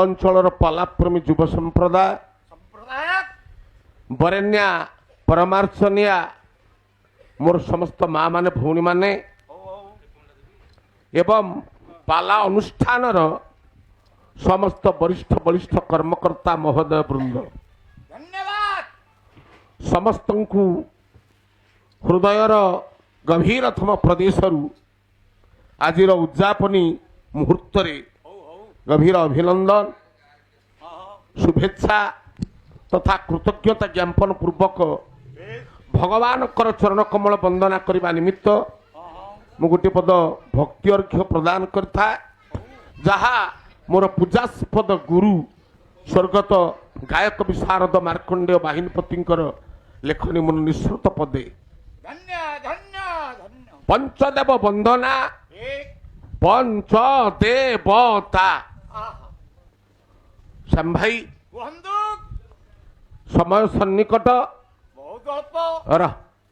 ଅଞ୍ଚଳର ପାଲାପ୍ରେମୀ ଯୁବ ସମ୍ପ୍ରଦାୟ ବରେଣ୍ୟା ପରମାର୍ଶନିଆ ମୋର ସମସ୍ତ ମା ମାନେ ଭଉଣୀ ମାନେ ଏବଂ ପାଲା ଅନୁଷ୍ଠାନର ସମସ୍ତ ବରିଷ୍ଠ ବରିଷ୍ଠ କର୍ମକର୍ତ୍ତା ମହୋଦୟ ବୃନ୍ଦ ସମସ୍ତଙ୍କୁ ହୃଦୟର ଗଭୀରତମ ପ୍ରଦେଶରୁ ଆଜିର ଉଦ୍ଯାପନୀ ମୁହୂର୍ତ୍ତରେ ଗଭୀର ଅଭିନନ୍ଦନ ଶୁଭେଚ୍ଛା ତଥା କୃତଜ୍ଞତା ଜ୍ଞାପନ ପୂର୍ବକ ଭଗବାନଙ୍କର ଚରଣ କମଳ ବନ୍ଦନା କରିବା ନିମିତ୍ତ ମୁଁ ଗୋଟିଏ ପଦ ଭକ୍ତି ଅର୍ଘ୍ୟ ପ୍ରଦାନ କରିଥାଏ ଯାହା ମୋର ପୂଜାସ୍ପଦ ଗୁରୁ ସ୍ୱର୍ଗତ ଗାୟକ ବିଶାରଦ ମାର୍କଣ୍ଡେୟ ବାହିନୀପତିଙ୍କର ଲେଖନୀ ମୋର ନିଃସୃତ ପଦେ ପଞ୍ଚଦେବ ବନ୍ଦନା ପଞ୍ଚଦେବତା ଶ୍ୟାମ ଭାଇ ସମୟ ସନ୍ନିକଟ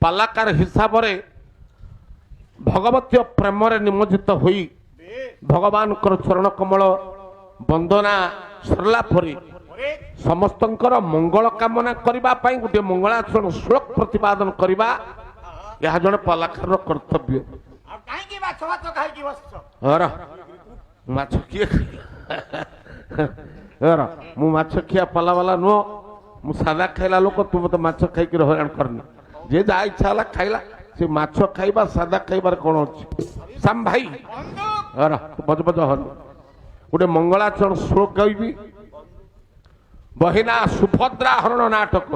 ପାଲାକାର ହିସାବରେ ଭଗବତୀ ପ୍ରେମରେ ନିମଜ୍ଜିତ ହୋଇ ଭଗବାନଙ୍କର ଚରଣ କମଳ ବନ୍ଦନା ସରିଲା ପରେ ସମସ୍ତଙ୍କର ମଙ୍ଗଳ କାମନା କରିବା ପାଇଁ ଗୋଟିଏ ମଙ୍ଗଳାଚରଣ ଶ୍ଲୋକ ପ୍ରତିପାଦନ କରିବା ଏହା ଜଣେ ପାଲାକାରର କର୍ତ୍ତବ୍ୟ। ମାଛ କିଏ ମୁଁ ମାଛ ଖିଆ ପାଲା ବାଲା ନୁହଁ, ମୁଁ ସାଦା ଖାଇଲା ଲୋକ। ତୁ ମତେ ମାଛ ଖାଇକି ହଇରାଣ କରନି। ଯେ ଯାହା ଇଚ୍ଛା ହେଲା ଖାଇଲା। ସେ ମାଛ ଖାଇବା ସାଦା ଖାଇବାରେ କଣ ଅଛି? ଶ୍ୟାମ ଭାଇ ବଜ ବଜ ହନି ଗୋଟେ ମଙ୍ଗଳାଚରଣ ଶ୍ଲୋକ ଗାଇବି। ବହିନା ସୁଭଦ୍ରା ହରଣ ନାଟକ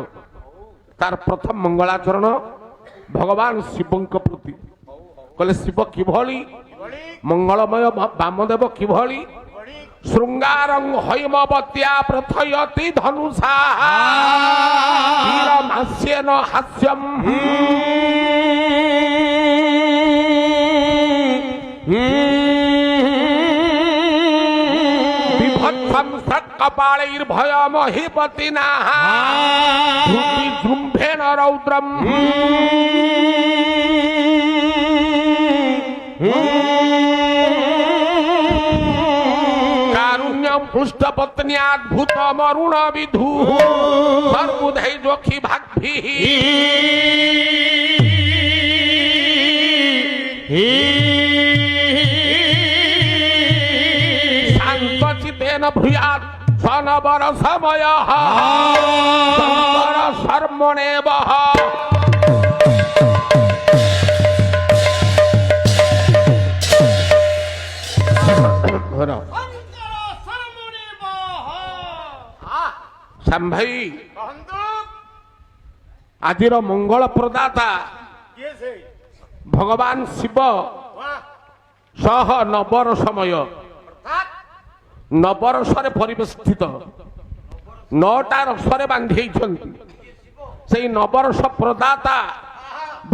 ତାର ପ୍ରଥମ ମଙ୍ଗଳାଚରଣ ଭଗବାନ ଶିବଙ୍କ ପ୍ରତି କହିଲେ ଶିବ କିଭଳି ମଙ୍ଗଳମୟ ବାମଦେବ କିଭଳି ଶୃଙ୍ଗାରଂ ହୈମବତ୍ୟା ପ୍ରଥୟତି ଧନୁଷା ବୀରମାସ୍ୟେନ ହାସ୍ୟଂ ବିଭତ୍ସଂ ସৎକପାଳୈర్భయమహిపతినా জৃম্ভেন রৌদ্রম কারুণ্যম পুষ্টপত্ন্যাদ্ভুত মরুণ বিধু সর্বুধৈ যোখি ভাগ্ভি শান্তচিতেন ভূয়াৎ সনবর সময় শর্মণে বহ ଶ୍ୟାମ ଭାଇ ଆଜିର ମଙ୍ଗଳ ପ୍ରଦାତା ଭଗବାନ ଶିବ ସହ ନବର ସମୟ ନବରସରେ ପରିବେଷ୍ଟିତ 9ଟା ରସରେ ବାନ୍ଧିଛନ୍ତି। ସେଇ ନବରସ ପ୍ରଦାତା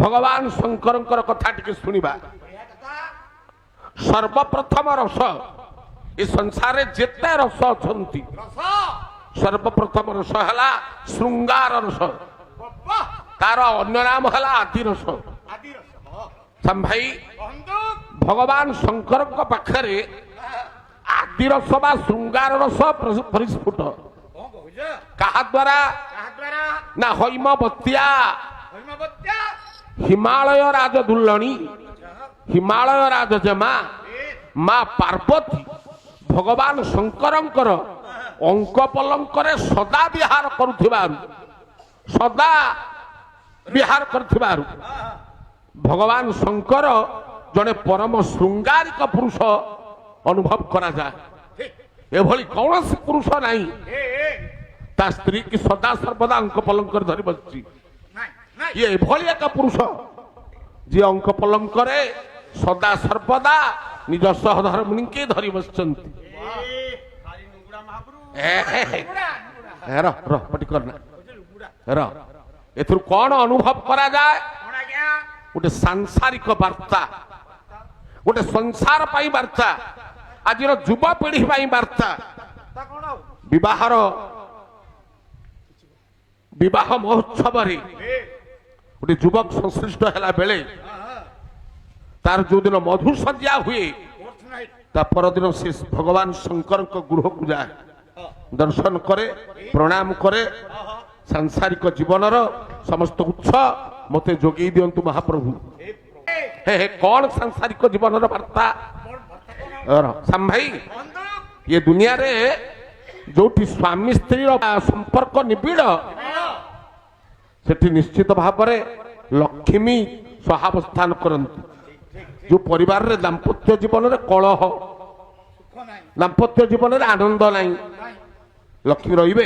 ଭଗବାନ ଶଙ୍କରଙ୍କର କଥା ଟିକେ ଶୁଣିବା। ସର୍ବପ୍ରଥମ ରସ ଏ ସଂସାରରେ ଯେତେ ରସ ଅଛନ୍ତି ସର୍ବପ୍ରଥମ ରସ ହେଲା ଶୃଙ୍ଗାର ରସ, ତାର ଅନ୍ୟ ନାମ ହେଲା ଆଦି ରସ। ଶ୍ୟାମ ଭାଇ ଭଗବାନ ଶଙ୍କରଙ୍କ ପାଖରେ ଆଦି ରସ ବା ଶୃଙ୍ଗାର ରସ ପରିସ୍ଫୁଟ କାହା ଦ୍ୱାରା ନା ହୈମବତ୍ୟା ହିମାଳୟ ରାଜ ଦୁଲ୍ଲଣୀ ହିମାଳୟ ରାଜଜେମା ମା ପାର୍ବତୀ ଭଗବାନ ଶଙ୍କରଙ୍କର ଅଙ୍କ ପଲଙ୍କରେ ସଦା ବିହାର କରୁଥିବାରୁ ଭଗବାନ ଶଙ୍କର ଜଣେ ପରମ ଶୃଙ୍ଗାରିକ ପୁରୁଷ ଅନୁଭବ କରାଯାଏ। ଏଭଳି କୌଣସି ପୁରୁଷ ନାହିଁ ତା ସ୍ତ୍ରୀ କି ସଦା ସର୍ବଦା ଅଙ୍କ ପଲଙ୍କରେ ଧରି ବସିଛି। ଇଏ ଏଭଳି ଏକ ପୁରୁଷ ଯିଏ ଅଙ୍କ ପଲଙ୍କରେ ସଦା ସର୍ବଦା ନିଜ ସହଧର୍ମିଣୀକି ଧରି ବସିଛନ୍ତି। ଏଥିରୁ କଣ ଅନୁଭବ କରାଯାଏ? ଗୋଟେ ସାଂସାରିକ ବାର୍ତ୍ତା, ଗୋଟେ ସଂସାର ପାଇଁ ବାର୍ତ୍ତା, ଆଜିର ଯୁବପିଢି ପାଇଁ ବାର୍ତ୍ତା। ବିବାହ ମହୋତ୍ସବରେ ଗୋଟେ ଯୁବକ ସଂଶ୍ଳିଷ୍ଟ ହେଲା ବେଳେ ତାର ଯୋଉଦିନ ମଧୁ ସଜ୍ଜା ହୁଏ ତା ପରଦିନ ସେ ଭଗବାନ ଶଙ୍କରଙ୍କ ଗୃହକୁ ଯାଏ। ଦର୍ଶନ କରେ, ପ୍ରଣାମ କରେ। ସାଂସାରିକ ଜୀବନର ସମସ୍ତ ଉତ୍ସ ମତେ ଯୋଗେଇ ଦିଅନ୍ତୁ ମହାପ୍ରଭୁ। ହେ ହେ କଣ ସାଂସାରିକ ଜୀବନର ବାର୍ତ୍ତା? ସାମ ଭାଇ, ଏ ଦୁନିଆରେ ଯୋଉଠି ସ୍ୱାମୀ ସ୍ତ୍ରୀର ସମ୍ପର୍କ ନିବିଡ଼, ସେଠି ନିଶ୍ଚିତ ଭାବରେ ଲକ୍ଷ୍ମୀ ସହାବସ୍ଥାନ କରନ୍ତି। ଯୋଉ ପରିବାରରେ ଦାମ୍ପତ୍ୟ ଜୀବନରେ କଳହ, ଦାମ୍ପତ୍ୟ ଜୀବନରେ ଆନନ୍ଦ ନାହିଁ, ଲକ୍ଷ୍ମୀ ରହିବେ?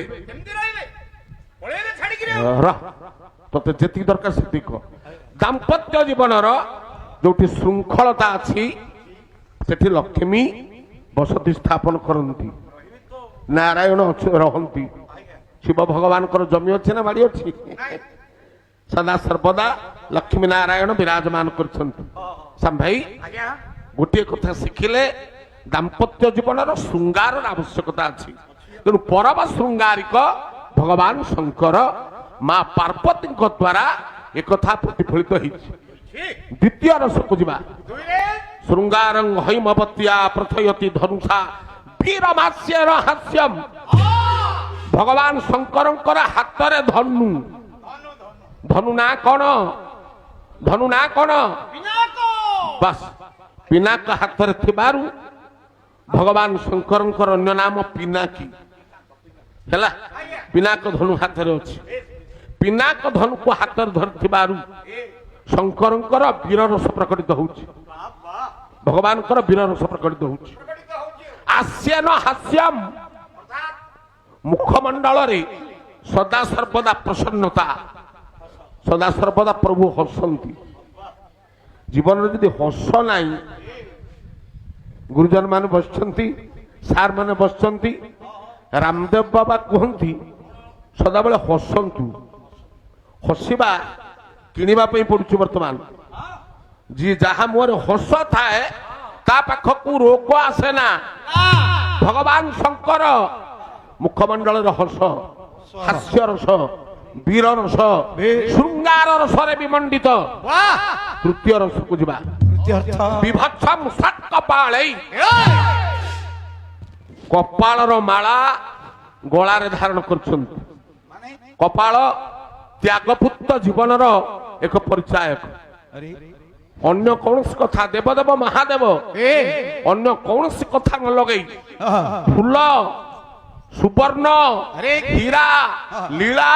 ତତେ ଯେତିକି ଦରକାର ସେତିକି କହ। ଦାମ୍ପତ୍ୟ ଜୀବନର ଯୋଉଠି ଶୃଙ୍ଖଳତା ଅଛି, ସେଠି ଲକ୍ଷ୍ମୀ ବସତି ସ୍ଥାପନ କରନ୍ତି, ନାରାୟଣ ରହନ୍ତି। ଶିବ ଭଗବାନଙ୍କର ଜମି ଅଛି ନା ବାଡ଼ି ଅଛି? ସଦା ସର୍ବଦା ଲକ୍ଷ୍ମୀ ନାରାୟଣ ବିରାଜମାନ କରିଛନ୍ତି। ସାମ ଭାଇ, ଗୋଟିଏ କଥା ଶିଖିଲେ, ଦାମ୍ପତ୍ୟ ଜୀବନର ଶୃଙ୍ଗାରର ଆବଶ୍ୟକତା ଅଛି। ତେଣୁ ପରମ ଶୃଙ୍ଗାରିକ ଭଗବାନ ଶଙ୍କର ମା ପାର୍ବତୀଙ୍କ ଦ୍ୱାରା ଏକଥା ପ୍ରତିଫଳିତ ହେଇଛି। ଦ୍ୱିତୀୟ ରସକୁ ଯିବା। ଶୃଙ୍ଗାରଂ ହୈମବତ୍ୟା ପ୍ରଥୟତି ଧନୁଷା ବୀରମାସ୍ୟର ହାସ୍ୟମ୍। ଭଗବାନ ଶଙ୍କରଙ୍କର ହାତରେ ଧନୁ। ଧନୁ ନା କଣ? ଧନୁ ନା କଣ? ବାସ୍, ପିନାକ ହାତରେ ଥିବାରୁ ଭଗବାନ ଶଙ୍କରଙ୍କର ଅନ୍ୟ ନାମ ପିନାକୀ ହେଲା। ପିନାକ ଧନୁ ହାତରେ ଅଛି। ପିନାକ ଧନୁକୁ ହାତରେ ଧରିଥିବାରୁ ଶଙ୍କରଙ୍କର ବୀରରସ ପ୍ରକଟିତ ହଉଛି, ଭଗବାନଙ୍କର ବୀରରସ ପ୍ରକଟିତ ହଉଛି। ଆସ୍ୟନ ହାସ୍ୟମ୍, ମୁଖମଣ୍ଡଳରେ ସଦା ସର୍ବଦା ପ୍ରସନ୍ନତା, ସଦା ସର୍ବଦା ପ୍ରଭୁ ହସନ୍ତି। ଜୀବନରେ ଯଦି ହସ ନାହିଁ, ଗୁରୁଜନ ମାନେ ବସିଛନ୍ତି, ସାର୍ ମାନେ ବସିଛନ୍ତି, ରାମଦେବ ବାବା କୁହନ୍ତି ସଦାବେଳେ ହସନ୍ତୁ। ହସିବା କିଣିବା ପାଇଁ ପଡୁଛି ବର୍ତ୍ତମାନ। ଯିଏ ଯାହା ମୁହଁରେ ହସ ଥାଏ ତା ପାଖକୁ ରୋଗ ଆସେ ନା। ଭଗବାନ ଶଙ୍କର ମୁଖମଣ୍ଡଳରେ ହସ, ହାସ୍ୟ ରସ, ବୀର ରସ, ଶୃଙ୍ଗାର ରସରେ ବିମଣ୍ଡିତ। ତୃତୀୟ ରସକୁ ଯିବା। ବିଭତ୍ସଂ ଷଟ୍କପାଳୈ, କପାଳର ମାଳା ଗଳାରେ ଧାରଣ କରୁଛନ୍ତି। କପାଳ ତ୍ୟାଗପୂତ ଜୀବନର ଏକ ପରିଚାୟକ। ଅନ୍ୟ କୌଣସି କଥା, ଦେବଦେବ ମହାଦେବ ଅନ୍ୟ କୌଣସି କଥା ନ ଲଗେଇ ଫୁଲ, ସୁବର୍ଣ୍ଣ, ହୀରା, ଲୀଳା,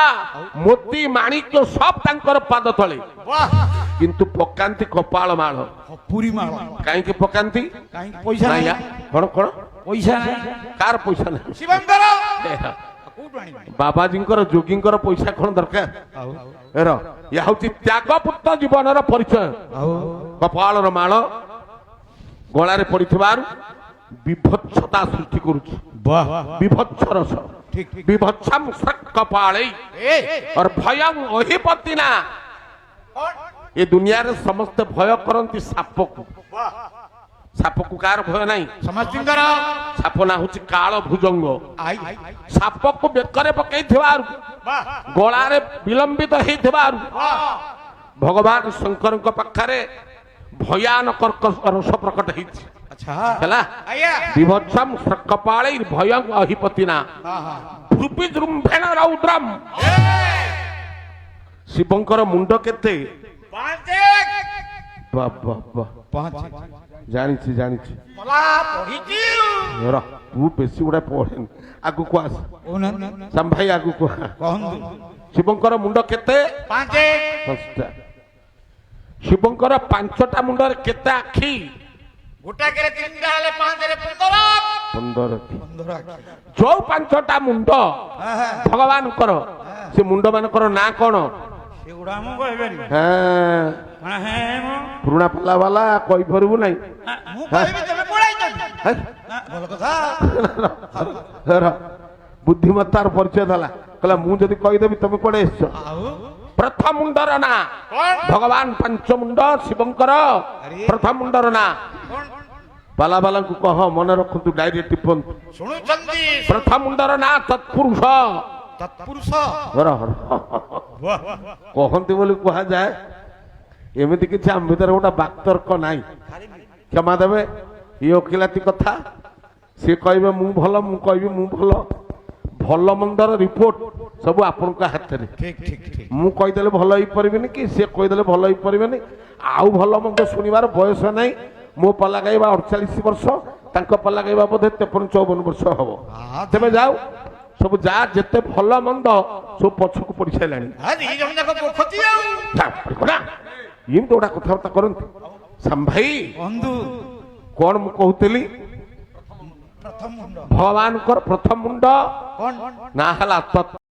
ମୋତି, ମାଣିକ୍ୟ ସବ ତାଙ୍କର ପାଦ ତଳେ, କିନ୍ତୁ ପକାନ୍ତି କପାଳ ମାଳ। କାହିଁକି ପକାନ୍ତି? କଣ କଣ ପଇସା? କାର ପଇସା ନାହିଁ? ବାବାଜୀଙ୍କର, ଯୋଗୀଙ୍କର ପଇସା କଣ ଦରକାର? ଏହା ହଉଛି ତ୍ୟାଗପୂତ ଜୀବନର ପରିଚୟ। କପାଳର ମାଳ ଗଳାରେ ପଡିଥିବାରୁ ବିଭତ୍ସତା ସୃଷ୍ଟି କରୁଛି। ବିଭତ୍ସ ରସ। ବିଭତ୍ସଂ ଷଟ୍କପାଳୈ और भयं अहिपतिना। ଏ ଦୁନିଆରେ ସମସ୍ତେ ଭୟ କରନ୍ତି ସାପକୁ। ସାପକୁ କାହାର ଭୟ ନାହିଁ? ସମସ୍ତଙ୍କର। ସାପ ନା ହଉଛି କାଳ ଭୁଜଙ୍ଗ। ସାପକୁ ବେକରେ ପକେଇଥିବାରୁ, ଗଳାରେ ବିଲମ୍ବିତ ହେଇଥିବାରୁ ଭଗବାନ ଶଙ୍କରଙ୍କ ପାଖରେ ଭୟାନକ ରସ ପ୍ରକଟ ହେଇଛି ହେଲା। ବିଭତ୍ସଂ ଷଟ୍କପାଳୈ ଭୟଂ ଅହିପତିନା ଭୃପିଜୃମ୍ଭେଣ ରୌଦ୍ରମ୍। ଶିବଙ୍କର ମୁଣ୍ଡ କେତେ? ଜାଣିଛି ଜାଣିଛି, ତୁ ବେଶୀ ଗୁଡା ପଢେନି, ଆଗକୁ ଆସ ସାମ ଭାଇ, ଆଗକୁ। ଶିବଙ୍କର ମୁଣ୍ଡ କେତେ? 5ଟା। ଶିବଙ୍କର 5ଟା ମୁଣ୍ଡରେ କେତେ ଆଖି? 15। ଯୋଉ 5ଟା ମୁଣ୍ଡ ଭଗବାନଙ୍କର, ସେ ମୁଣ୍ଡ ମାନଙ୍କର ନାଁ କଣ? ପୁରୁଣା ପାଲା ବାଲା କହିପାରିବୁ ନାହିଁ। ବୁଦ୍ଧିମତାର ପରିଚୟ ଦେଲା, କହିଲା ମୁଁ ଯଦି କହିଦେବି ତମେ କୁଆଡେ ଆସିଛ? ପ୍ରଥମ ମୁଣ୍ଡର ନାଁ ଭଗବାନ ପଞ୍ଚମୁଣ୍ଡ ଶିବଙ୍କର ପ୍ରଥମ ମୁଣ୍ଡର ନାଁ। ପାଲା ବାଲାଙ୍କୁ କହ ମନେ ରଖନ୍ତୁ, ଡାଇରୀ ଟିପନ୍ତୁ। ପ୍ରଥମ ମୁଣ୍ଡର ନାଁ ତତ୍ପୁରୁଷ। କହନ୍ତି ବୋଲି କୁହାଯାଏ। ଏମିତି କିଛି ଆମ ଭିତରେ ଗୋଟେ ବାକ୍ତର୍କ ନାହିଁ। କ୍ଷମା ଦେବେ, ଇଏ ଓକିଲାତି କଥା। ସିଏ କହିବେ ମୁଁ ଭଲ, ମୁଁ କହିବି ମୁଁ ଭଲ। ଭଲ ମନ୍ଦର ରିପୋର୍ଟ ସବୁ ଆପଣଙ୍କ ହାତରେ। ঠিক ঠিক ঠিক ମୁଁ କହିଦେଲେ ଭଲ ହେଇପାରିବେନି କି ସେ କହିଦେଲେ ଭଲ ହେଇପାରିବେନି। ଆଉ ଭଲ ମନ୍ଦ ଶୁଣିବାର ବୟସ ନାହିଁ। ମୋ ପାଲା ଗାଇବା 48 ବର୍ଷ, ତାଙ୍କ ପାଲା ଗାଇବା ବୋଧେ 53-54 ବର୍ଷ ହବ। ତେବେ ଯାଉ ସବୁ ଯା ଯେତେ ଭଲ ମନ୍ଦ ସବୁ ପଛକୁ ପଡି ସାରିଲାଣି। ଦି ଜଣ ଯାକ ପୋଖତି ଆଉ ଏମିତି ଗୋଟା କଥାବାର୍ତ୍ତା କରନ୍ତି। ଶ୍ୟାମ ଭାଇ ବନ୍ଧୁ କଣ ମୁଁ କହୁଥିଲି, ପ୍ରଥମ ମୁଣ୍ଡ ଭଗବାନଙ୍କର ପ୍ରଥମ ମୁଣ୍ଡ কোন ନା ହେଲା ତତ୍ତ୍ୱ